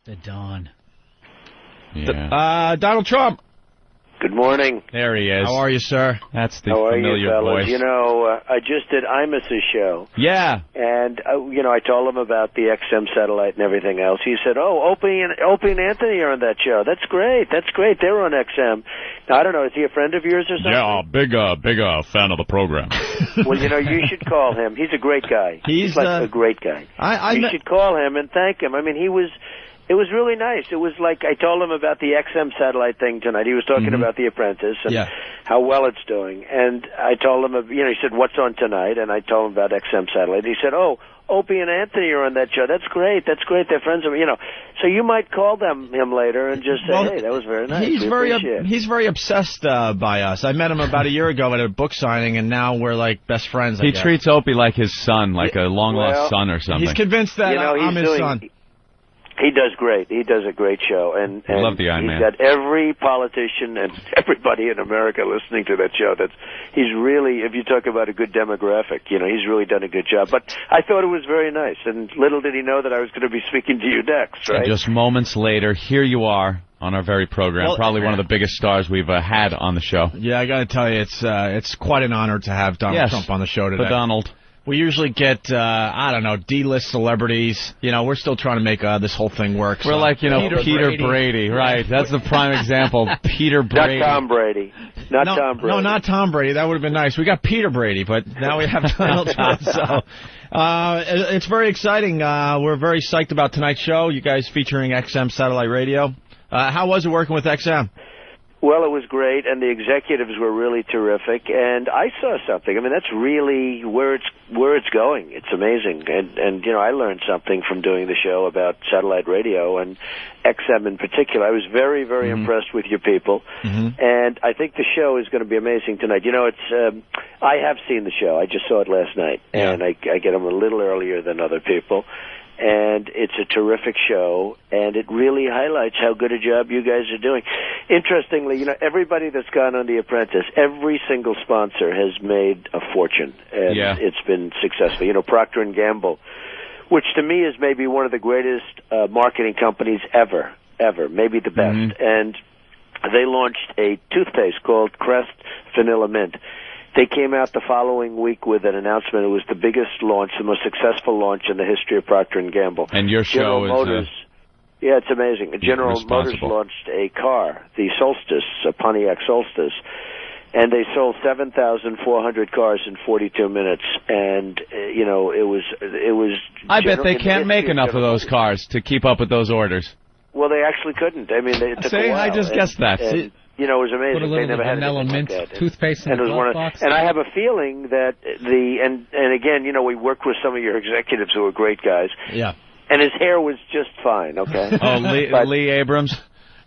The Dawn. Yeah. Donald Trump. Good morning. There he is. How are you, sir? That's the How are familiar you, fellas? voice. You know, I just did Imus's show. Yeah. And, I told him about the XM satellite and everything else. He said, Opie and Anthony are on that show. That's great. They're on XM. Now, I don't know, is he a friend of yours or something? Yeah, big fan of the program. Well, you should call him. He's a great guy. He's like a great guy. You should call him and thank him. I mean, it was really nice. It was like I told him about the XM satellite thing tonight. He was talking about The Apprentice and how well it's doing. And I told him, he said, what's on tonight? And I told him about XM satellite. He said, Opie and Anthony are on that show. That's great. They're friends of me. So you might call him later and just say, hey, that was very nice. He's very obsessed by us. I met him about a year ago at a book signing, and now we're like best friends. He treats Opie like his son, like a long-lost son or something. He's convinced that I'm his son. He does great. He does a great show, and love the he's got every politician and everybody in America listening to that show. He's really, if you talk about a good demographic, he's really done a good job. But I thought it was very nice, and little did he know that I was going to be speaking to you next, right? And just moments later, here you are on our very program, probably one of the biggest stars we've had on the show. Yeah, I got to tell you, it's quite an honor to have Donald Trump on the show today. For Donald. We usually get, D-list celebrities. We're still trying to make this whole thing work. We're like, Peter Brady. Right, that's the prime example. Peter Brady. Not Tom Brady. Tom Brady. No, not Tom Brady. That would have been nice. We got Peter Brady, but now we have Donald Trump. So it's very exciting. We're very psyched about tonight's show. You guys featuring XM Satellite Radio. How was it working with XM? Well, it was great, and the executives were really terrific, and I saw something. I mean, that's really where it's going. It's amazing, and I learned something from doing the show about satellite radio and XM in particular. I was very, very impressed with your people, and I think the show is going to be amazing tonight. I have seen the show. I just saw it last night, and I get them a little earlier than other people. And it's a terrific show, and it really highlights how good a job you guys are doing. Interestingly, everybody that's gone on The Apprentice, every single sponsor has made a fortune, and it's been successful. Procter & Gamble, which to me is maybe one of the greatest marketing companies ever, maybe the best. And they launched a toothpaste called Crest Vanilla Mint. They came out the following week with an announcement. It was the biggest launch, the most successful launch in the history of Procter & Gamble. And your show General Motors, yeah, it's amazing. General Motors launched a car, the Solstice, a Pontiac Solstice, and they sold 7,400 cars in 42 minutes. And it was. I bet they can't make enough of those cars to keep up with those orders. Well, they actually couldn't. I mean, it took a while. I just guessed that. It was amazing. Put a little they never had vanilla mint like that. toothpaste in the glove box. And I have a feeling that and again, we worked with some of your executives who are great guys. Yeah. And his hair was just fine, okay? Lee Abrams?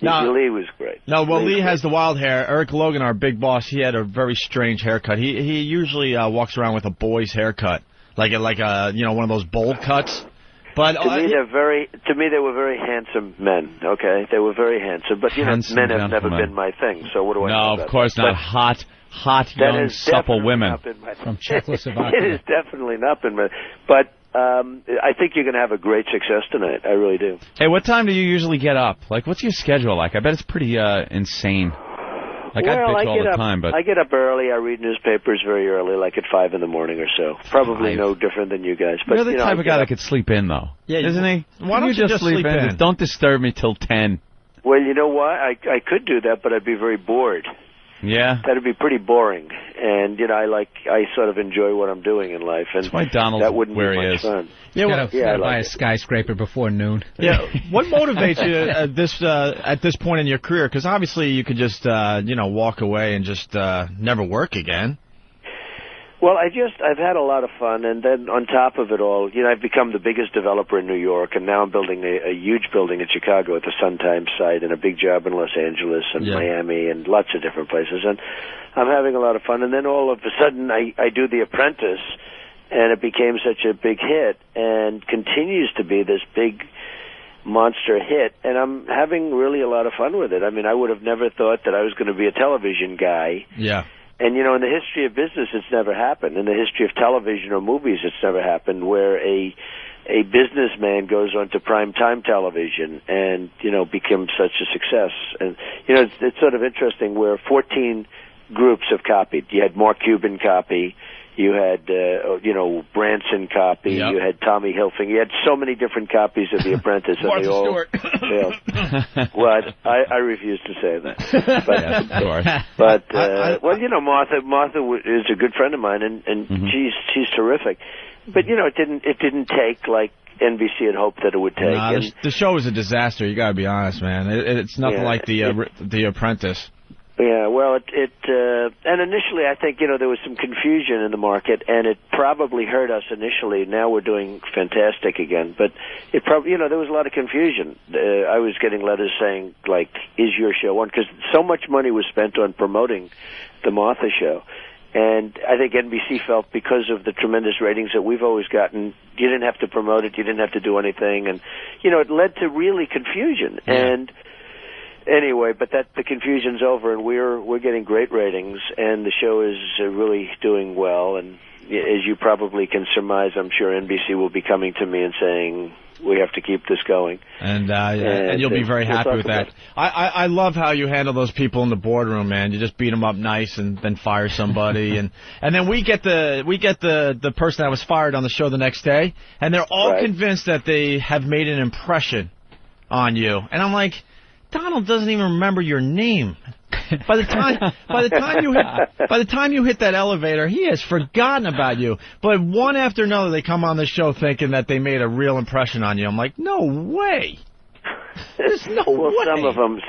No, Lee was great. No, well, Lee has the wild hair. Eric Logan, our big boss, he had a very strange haircut. He usually walks around with a boy's haircut, like one of those bowl cuts. But to me, they were very handsome men. Okay, they were very handsome. But men have never been my thing. So what do I know about of course that? not. Hot, young, supple women from Czechoslovakia. It has definitely not been my. But I think you're going to have a great success tonight. I really do. Hey, what time do you usually get up? Like, what's your schedule like? I bet it's pretty insane. Like, I bitch all the time, but I get up early. I read newspapers very early, like at 5 in the morning or so. Probably no different than you guys. But you're the type of guy that could sleep in, though. Yeah, isn't he? Why don't you just sleep in? Don't disturb me till 10. Well, you know what? I could do that, but I'd be very bored. Yeah, that'd be pretty boring. And I sort of enjoy what I'm doing in life, and that's why Donald's that wouldn't where be he much is. fun. Gotta buy a skyscraper before noon. Yeah, what motivates you at this point in your career? Because obviously you could just walk away and just never work again. Well, I've had a lot of fun, and then on top of it all, I've become the biggest developer in New York, and now I'm building a huge building in Chicago at the Sun Times site, and a big job in Los Angeles and Miami and lots of different places, and I'm having a lot of fun. And then all of a sudden, I do The Apprentice, and it became such a big hit, and continues to be this big monster hit, and I'm having really a lot of fun with it. I mean, I would have never thought that I was going to be a television guy. Yeah. And, in the history of business, it's never happened. In the history of television or movies, it's never happened where a a businessman goes on to primetime television and, becomes such a success. And, it's sort of interesting where 14 groups have copied. You had Mark Cuban copy. You had, Branson copy. Yep. You had Tommy Hilfiger. You had so many different copies of The Apprentice. And they all failed. Well, I refuse to say that. But, yes, of course. But Martha is a good friend of mine, and she's terrific. But, it didn't take like NBC had hoped that it would take. Nah, the show was a disaster. You got to be honest, man. It's nothing like the Apprentice. Yeah, well, and initially I think, there was some confusion in the market, and it probably hurt us initially. Now we're doing fantastic again, but it probably, there was a lot of confusion. I was getting letters saying, like, is your show on? Because so much money was spent on promoting the Martha show. And I think NBC felt because of the tremendous ratings that we've always gotten, you didn't have to promote it, you didn't have to do anything, and, it led to really confusion. Yeah. And anyway, but the confusion's over, and we're getting great ratings, and the show is really doing well. And as you probably can surmise, I'm sure NBC will be coming to me and saying, we have to keep this going. And you'll be very happy with that. I love how you handle those people in the boardroom, man. You just beat them up nice and then fire somebody. and then we get the person that was fired on the show the next day, and they're all convinced that they have made an impression on you. And I'm like, Donald doesn't even remember your name. By the time you hit that elevator, he has forgotten about you. But one after another, they come on the show thinking that they made a real impression on you. I'm like, no way. There's no way.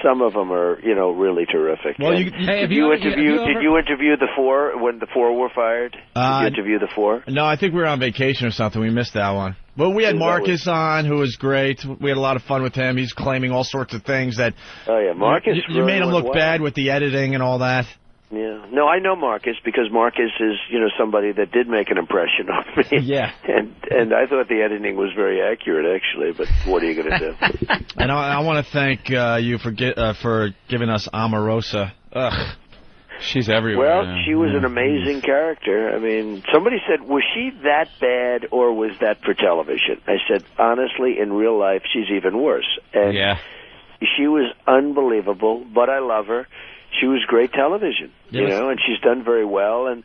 Some of them are, really terrific. Well, did you interview the four when the four were fired? Did you interview the four? No, I think we were on vacation or something. We missed that one. Well, we had Marcus on, who was great. We had a lot of fun with him. He's claiming all sorts of things that. Oh yeah, Marcus. You made him look bad with the editing and all that. Yeah. No, I know Marcus because Marcus is, somebody that did make an impression on me. Yeah. And I thought the editing was very accurate, actually. But what are you going to do? And I want to thank you for giving us Omarosa. Ugh. She's everywhere. Well, she was an amazing character. I mean, somebody said, was she that bad or was that for television? I said, honestly, in real life, she's even worse. And she was unbelievable, but I love her. She was great television, and she's done very well. And,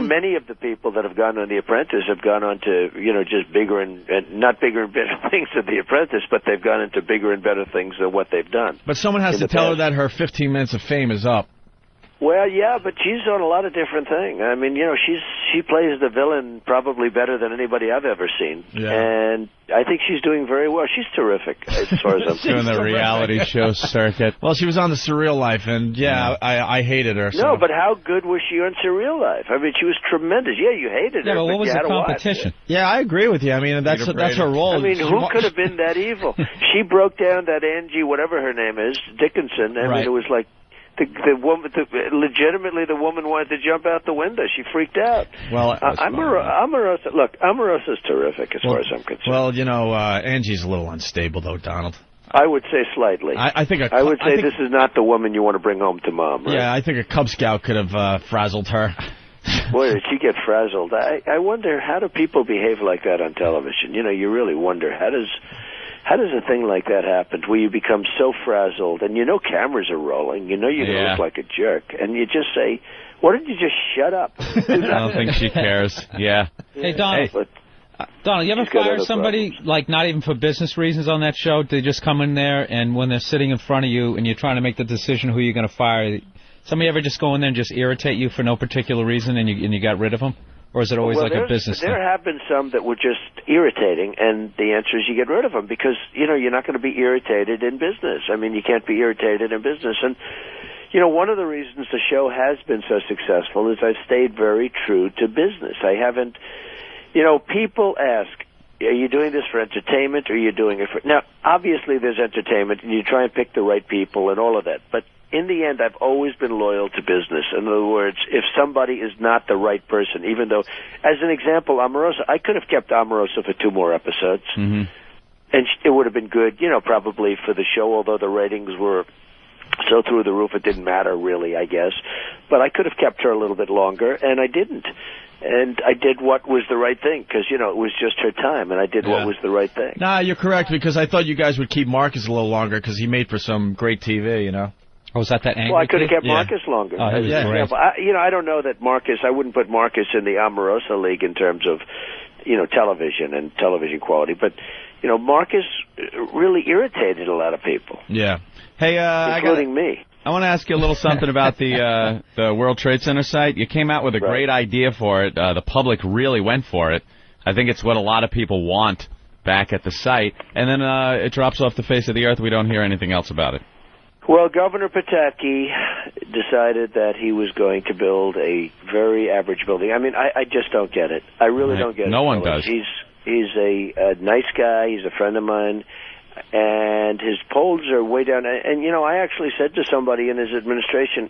many of the people that have gone on The Apprentice have gone on to, just bigger and not bigger and better things than The Apprentice, but they've gone into bigger and better things than what they've done. But someone has to tell her that her 15 minutes of fame is up. Well, yeah, but she's on a lot of different things. I mean, she plays the villain probably better than anybody I've ever seen. Yeah. And I think she's doing very well. She's terrific, as far as I'm concerned. Doing the reality show circuit. Well, she was on the Surreal Life, and, I hated her. So. No, but how good was she on Surreal Life? I mean, she was tremendous. Yeah, you hated her, but what was the competition? Yeah, I agree with you. I mean, that's her role. I mean, who could have been that evil? She broke down that Angie, whatever her name is, Dickinson. I mean, it was like... legitimately, the woman wanted to jump out the window. She freaked out. Well, Omarosa's terrific as far as I'm concerned. Well, Angie's a little unstable, though, Donald. I would say slightly. I would say this is not the woman you want to bring home to Mom. Right? Yeah, I think a Cub Scout could have frazzled her. Boy, did she get frazzled. I wonder, how do people behave like that on television? You really wonder, how does a thing like that happen, where you become so frazzled, and cameras are rolling, you're going to look like a jerk, and you just say, why don't you just shut up? I don't think she cares. Yeah. Hey, Donald. Donald, you ever fire somebody, like, not even for business reasons on that show? They just come in there, and when they're sitting in front of you, and you're trying to make the decision who you're going to fire, somebody ever just go in there and just irritate you for no particular reason, and you got rid of them? Or is it always like a business thing? There have been some that were just irritating, and the answer is you get rid of them because, you're not going to be irritated in business. I mean, you can't be irritated in business. And, one of the reasons the show has been so successful is I've stayed very true to business. I haven't, people ask, are you doing this for entertainment or are you doing it for... Now, obviously there's entertainment, and you try and pick the right people and all of that, but in the end, I've always been loyal to business. In other words, if somebody is not the right person, even though, as an example, Omarosa, I could have kept Omarosa for 2 more episodes, and it would have been good, probably for the show, although the ratings were so through the roof it didn't matter really, I guess. But I could have kept her a little bit longer, and I didn't. And I did what was the right thing, because, it was just her time, and I did what was the right thing. Nah, you're correct, because I thought you guys would keep Marcus a little longer, because he made for some great TV, Oh, was that angry? Well, I could have kept Marcus longer. Oh, he was great. But I don't know that Marcus, I wouldn't put Marcus in the Omarosa League in terms of, television and television quality, but, Marcus really irritated a lot of people. Yeah. Hey, including me. I want to ask you a little something about the World Trade Center site. You came out with a great idea for it. The public really went for it. I think it's what a lot of people want back at the site. And then it drops off the face of the earth. We don't hear anything else about it. Well, Governor Pataki decided that he was going to build a very average building. I mean, I just don't get it. I really don't get it. No one does. He's a nice guy. He's a friend of mine. And his polls are way down. And, I actually said to somebody in his administration,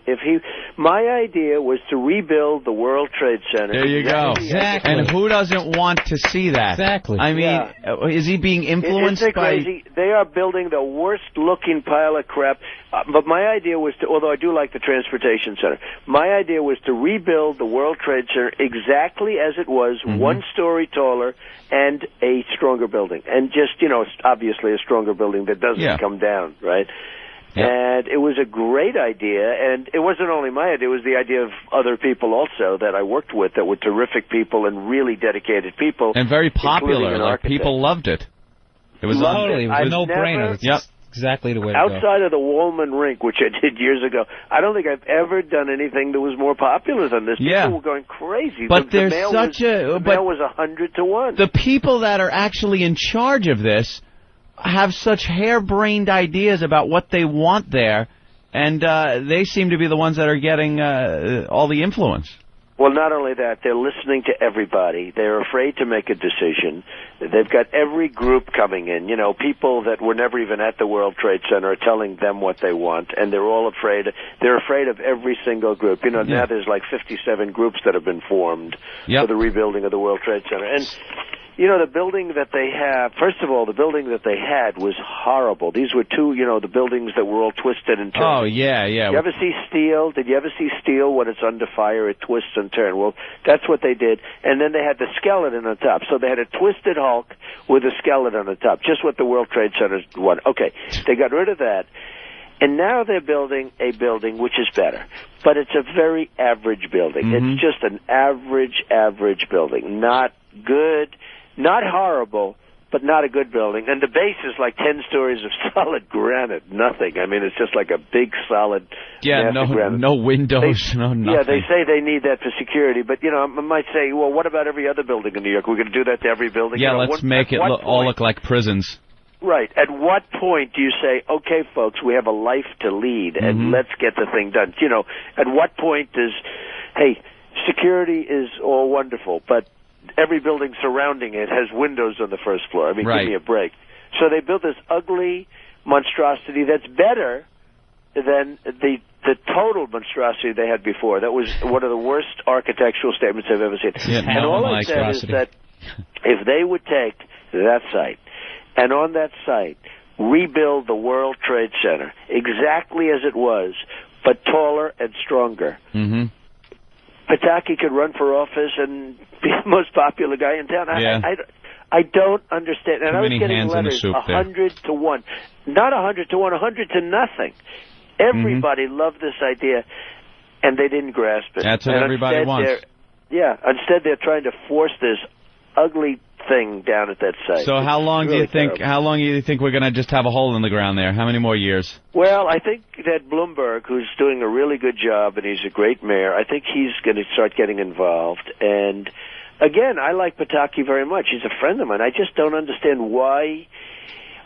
my idea was to rebuild the World Trade Center. There you go. Exactly. And who doesn't want to see that? Exactly. I mean, is he being influenced by... crazy? They are building the worst-looking pile of crap. But my idea was to, although I do like the Transportation Center, my idea was to rebuild the World Trade Center exactly as it was, one story taller and a stronger building. And just, obviously a stronger building that doesn't come down, right? Yep. And it was a great idea, and it wasn't only my idea, it was the idea of other people also that I worked with that were terrific people and really dedicated people. And very popular, like people loved it. It was totally, it was a no-brainer. Yep. Exactly the way to go. Outside of the Woolman Rink, which I did years ago, I don't think I've ever done anything that was more popular than this. Yeah. People were going crazy. But the mail was 100 to 1. The people that are actually in charge of this have such harebrained ideas about what they want there, and they seem to be the ones that are getting all the influence. Well, not only that, they're listening to everybody. They're afraid to make a decision. They've got every group coming in. People that were never even at the World Trade Center are telling them what they want, and they're all afraid. They're afraid of every single group. Now there's like 57 groups that have been formed for the rebuilding of the World Trade Center. And the building that they have, first of all, the building that they had was horrible. These were two, the buildings that were all twisted and turned. Oh, yeah. Did you ever see steel? Did you ever see steel when it's under fire? It twists and turns. Well, that's what they did. And then they had the skeleton on top. So they had a twisted Hulk with a skeleton on the top, just what the World Trade Center wanted. Okay, they got rid of that. And now they're building a building which is better. But it's a very average building. It's just an average building. Not good. Not horrible, but not a good building. And the base is like 10 stories of solid granite. Nothing. I mean, it's just like a big, solid granite. No windows, no nothing. Yeah, they say they need that for security. But, I might say, well, what about every other building in New York? We're going to do that to every building? Yeah, let's make it all look like prisons. Right. At what point do you say, okay, folks, we have a life to lead, and let's get the thing done? At what point security is all wonderful, but every building surrounding it has windows on the first floor. I mean, give me a break. So they built this ugly monstrosity that's better than the total monstrosity they had before. That was one of the worst architectural statements I've ever seen. Yeah, and all I said is that if they would take that site, and on that site rebuild the World Trade Center exactly as it was, but taller and stronger, Pataki could run for office and be the most popular guy in town. I don't understand. And I was getting letters 100 to 1. Not 100 to 1, 100 to nothing. Everybody loved this idea, and they didn't grasp it. That's what everybody wants. Instead they're trying to force this ugly thing down at that site. So how long do you think? How long do you think we're going to just have a hole in the ground there? How many more years? Well, I think that Bloomberg, who's doing a really good job, and he's a great mayor, I think he's going to start getting involved. And again, I like Pataki very much. He's a friend of mine. I just don't understand why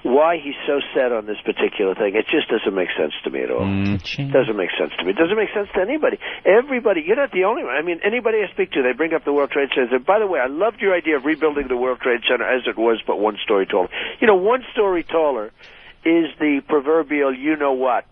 he's so set on this particular thing. It just doesn't make sense to me at all. It doesn't make sense to me. It doesn't make sense to anybody. Everybody, you're not the only one. I mean, anybody I speak to, they bring up the World Trade Center. By the way, I loved your idea of rebuilding the World Trade Center as it was, but 1 story taller. 1 story taller is the proverbial you-know-what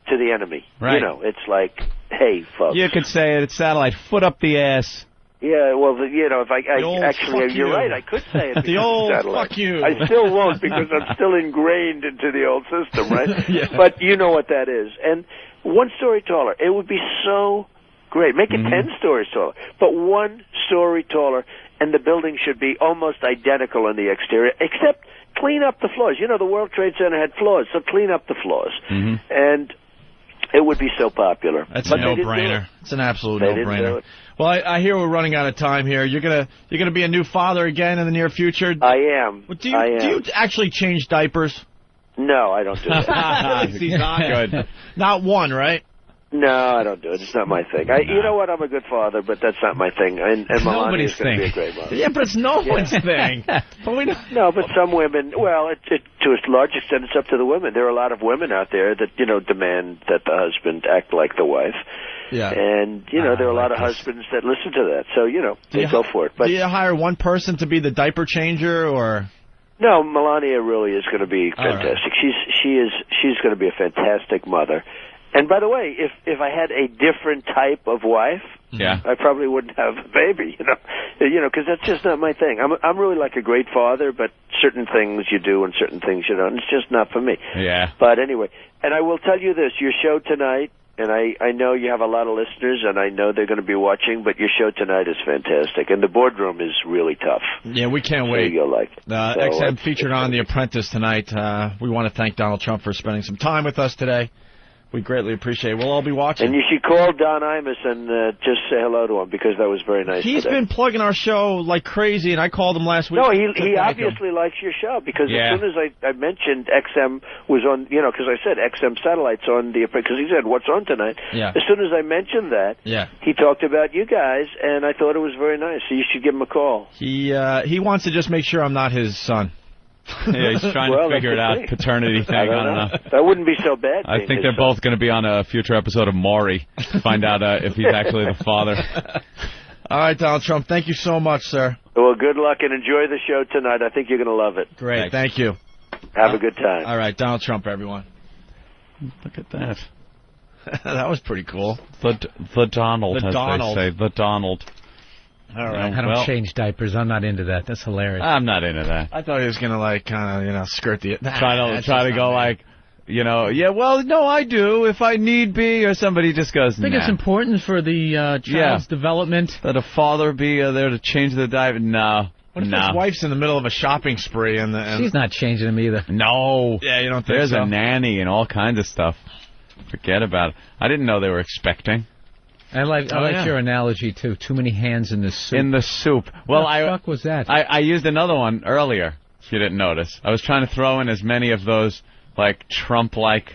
to the enemy. Right. It's like, hey, folks. You could say it's satellite, foot up the ass. Yeah, well, if I actually, you're right, I could say it. The old satellite. fuck you. I still won't because I'm still ingrained into the old system, right? But you know what that is. And 1 story taller. It would be so great. Make it 10 stories taller, but 1 story taller, and the building should be almost identical in the exterior, except clean up the floors. You know, the World Trade Center had floors, so clean up the floors. And it would be so popular. That's a no-brainer. It's an absolute no-brainer. Well, I hear we're running out of time here. You're gonna be a new father again in the near future. I am. Do you actually change diapers? No, I don't do that. He's not good. Not one, right? No, I don't do it. It's not my thing. You know what? I'm a good father, but that's not my thing. And Melania is going to be a great mother. Yeah, but it's no one's thing. No, but some women, well, to a large extent, it's up to the women. There are a lot of women out there that, demand that the husband act like the wife. Yeah. And, there are a lot of husbands that listen to that. So, they go for it. But do you hire one person to be the diaper changer, or...? No, Melania really is going to be fantastic. Right. She's going to be a fantastic mother. And by the way, if I had a different type of wife, I probably wouldn't have a baby, because that's just not my thing. I'm really like a great father, but certain things you do and certain things you don't. It's just not for me. Yeah. But anyway, and I will tell you this: your show tonight, and I know you have a lot of listeners, and I know they're going to be watching, but your show tonight is fantastic, and the boardroom is really tough. Yeah, we can't wait. So you'll like it. XM featured on The Apprentice tonight. We want to thank Donald Trump for spending some time with us today. We greatly appreciate it. We'll all be watching. And you should call Don Imus and just say hello to him, because that was very nice. He's been plugging our show like crazy, and I called him last week. No, he obviously likes your show, because as soon as I mentioned XM was on, because I said XM Satellites on the, because he said, what's on tonight? Yeah. As soon as I mentioned that, he talked about you guys, and I thought it was very nice, so you should give him a call. He wants to just make sure I'm not his son. Yeah, he's trying to figure it out, paternity thing. I don't know. That wouldn't be so bad. I think they're both going to be on a future episode of Maury to find out if he's actually the father. All right, Donald Trump, thank you so much, sir. Well, good luck and enjoy the show tonight. I think you're going to love it. Great, thank you. Have a good time. All right, Donald Trump, everyone. Look at that. That was pretty cool. The Donald, as they say. The Donald. All right. I don't change diapers. I'm not into that. That's hilarious. I'm not into that. I thought he was gonna kind of skirt the try to go like, well, no, I do if I need be, or somebody just goes. I think it's important for the child's development that a father be there to change the diaper. No. What if his wife's in the middle of a shopping spree and she's not changing them either? No. Yeah, you don't think There's so? a nanny and all kinds of stuff. Forget about it. I didn't know they were expecting. I like your analogy, too. Too many hands in the soup. In the soup. Well, what the fuck was that? I used another one earlier, if you didn't notice. I was trying to throw in as many of those, Trump-like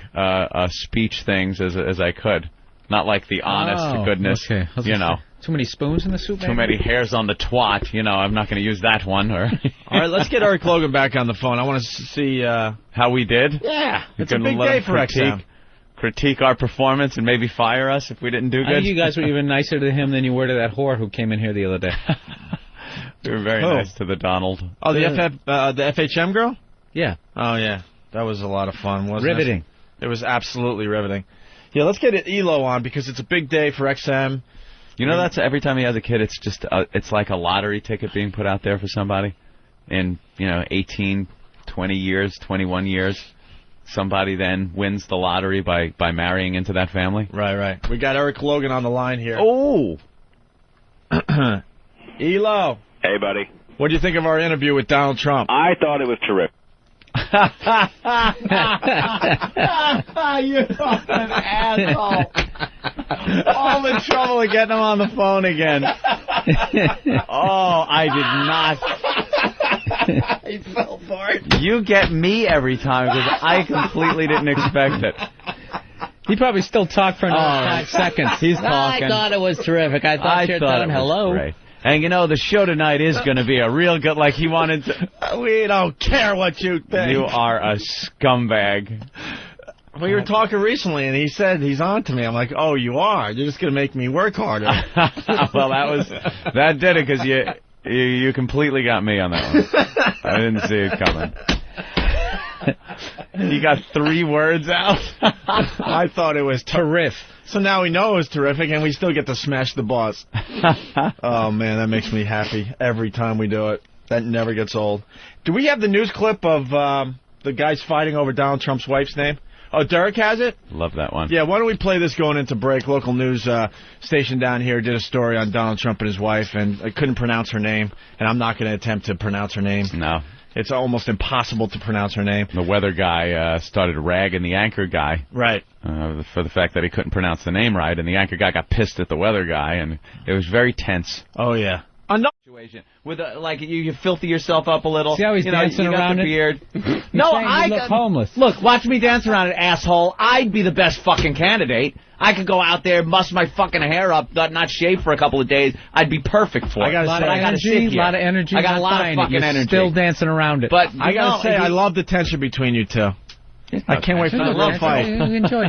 speech things as I could. Not like the honest to goodness, okay. Too many spoons in the soup, Too many hairs on the twat. I'm not going to use that one. All right, let's get Eric Logan back on the phone. I want to see how we did. Yeah, it's a big day for XM. Critique our performance and maybe fire us if we didn't do good. I think you guys were even nicer to him than you were to that whore who came in here the other day. We were very nice to the Donald. Oh, the FHM girl? Yeah. Oh, yeah. That was a lot of fun, wasn't it? Riveting. It was absolutely riveting. Yeah, let's get Elo on because it's a big day for XM. That's every time he has a kid, it's just it's like a lottery ticket being put out there for somebody. In 18, 20 years, 21 years. Somebody then wins the lottery by marrying into that family. Right. We got Eric Logan on the line here. Oh! Elo. Hey, buddy. What do you think of our interview with Donald Trump? I thought it was terrific. You fucking asshole. All the trouble of getting him on the phone again. Oh, I did not. He fell for it. You get me every time because I completely didn't expect it. He probably still talked for another 5 seconds. He's talking. I thought it was terrific. I thought you'd tell him hello. Great. And the show tonight is going to be a real good, he wanted to... We don't care what you think. You are a scumbag. We were talking recently, and he said he's on to me. I'm like, oh, you are? You're just going to make me work harder. Well, that did it, because you completely got me on that one. I didn't see it coming. You got 3 words out? I thought it was terrific. So now we know it was terrific, and we still get to smash the boss. Oh, man, that makes me happy every time we do it. That never gets old. Do we have the news clip of the guys fighting over Donald Trump's wife's name? Oh, Derek has it? Love that one. Yeah, why don't we play this going into break? Local news station down here did a story on Donald Trump and his wife, and I couldn't pronounce her name, and I'm not going to attempt to pronounce her name. No. It's almost impossible to pronounce her name. The weather guy started ragging the anchor guy. Right. For the fact that he couldn't pronounce the name right, and the anchor guy got pissed at the weather guy, and it was very tense. Oh, yeah. Another situation with like you filthy yourself up a little. See how he's dancing around the it? beard. No, I look homeless. Look, watch me dance around it, asshole. I'd be the best fucking candidate. I could go out there, muss my fucking hair up, not shave for a couple of days. I'd be perfect for it. A lot of energy. I got a lot of fucking energy. Still dancing around it. But I gotta say, I love the tension between you two. I can't wait for the real fight.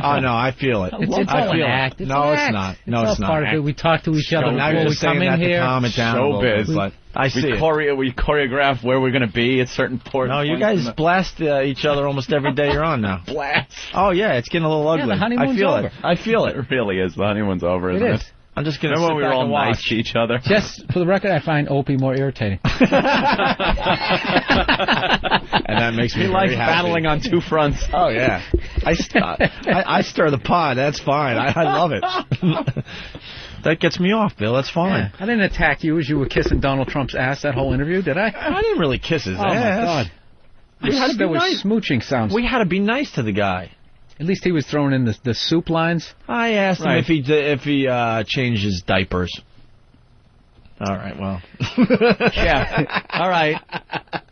Oh no, I feel it. It's all an act. No, it's not. No, it's not. Part of it. We talk to each other before we come in here. Calm it down Showbiz. but I see it. We choreograph where we're going to be at certain ports. No, you guys blast each other almost every day you're on now. Blast. Oh yeah, it's getting a little ugly. Yeah, the honeymoon's over. I feel it. It really is. The honeymoon's over, isn't it? I'm just going to Remember sit when we were back all and watch. nice to each other? Just for the record, I find Opie more irritating. And that makes me He very likes happy. battling on two fronts. Oh yeah, I stir the pot. That's fine. I love it. That gets me off, Bill. That's fine. Yeah. I didn't attack you as you were kissing Donald Trump's ass that whole interview, did I? I didn't really kiss his ass. Oh my God. There was nice. smooching sounds. We had to be nice to the guy. At least he was throwing in the soup lines. I asked him if he changed his diapers. All right, well. Yeah. All right.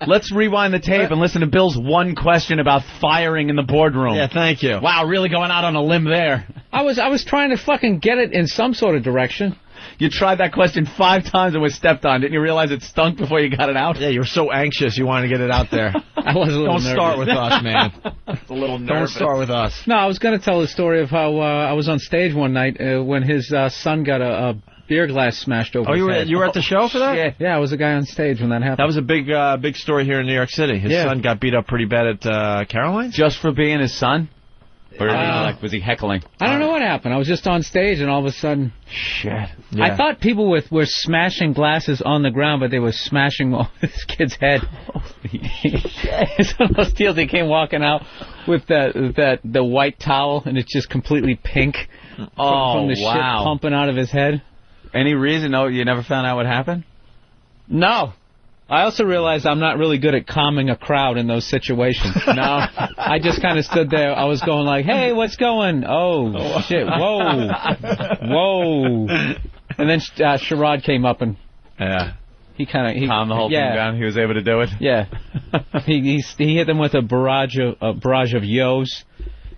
Let's rewind the tape and listen to Bill's one question about firing in the boardroom. Yeah, thank you. Wow, really going out on a limb there. I was trying to fucking get it in some sort of direction. You tried that question 5 times and was stepped on. Didn't you realize it stunk before you got it out? Yeah, you were so anxious you wanted to get it out there. I was a little nervous. Don't start with us, man. A little nervous. Don't start with us. No, I was going to tell the story of how I was on stage one night when his son got a beer glass smashed over his head. You were at the show for that? Yeah, I was a guy on stage when that happened. That was a big story here in New York City. His son got beat up pretty bad at Caroline's? Just for being his son? Or was he heckling? I don't know what happened. I was just on stage, and all of a sudden... Shit. Yeah. I thought people were smashing glasses on the ground, but they were smashing off this kid's head. It's one of those deals. They came walking out with the white towel, and it's just completely pink from the shit pumping out of his head. Any reason? No, you never found out what happened? No. I also realized I'm not really good at calming a crowd in those situations. No. I just kind of stood there. I was going like, hey, what's going? Oh, shit. Whoa. Whoa. And then Sherrod came up and he kind of... calmed the whole thing down. He was able to do it? Yeah. he hit them with a barrage of yo's.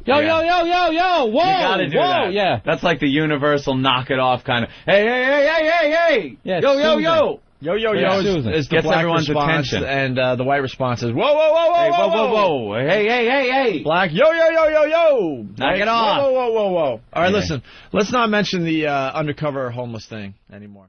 Yo, yo, yo, yo, yo, whoa, you gotta do that. Yeah. That's like the universal knock it off kind of, hey, hey, hey, hey, hey, hey, yeah, yo, yo, yo. Yo, yo, yo is the gets black everyone's response, attention. And the white response is, whoa, whoa, whoa, whoa, hey, whoa, whoa, whoa, hey, hey, hey, hey. Black, yo, yo, yo, yo, yo. Knock it off. Whoa, whoa, whoa, whoa. All right, listen, let's not mention the undercover homeless thing anymore.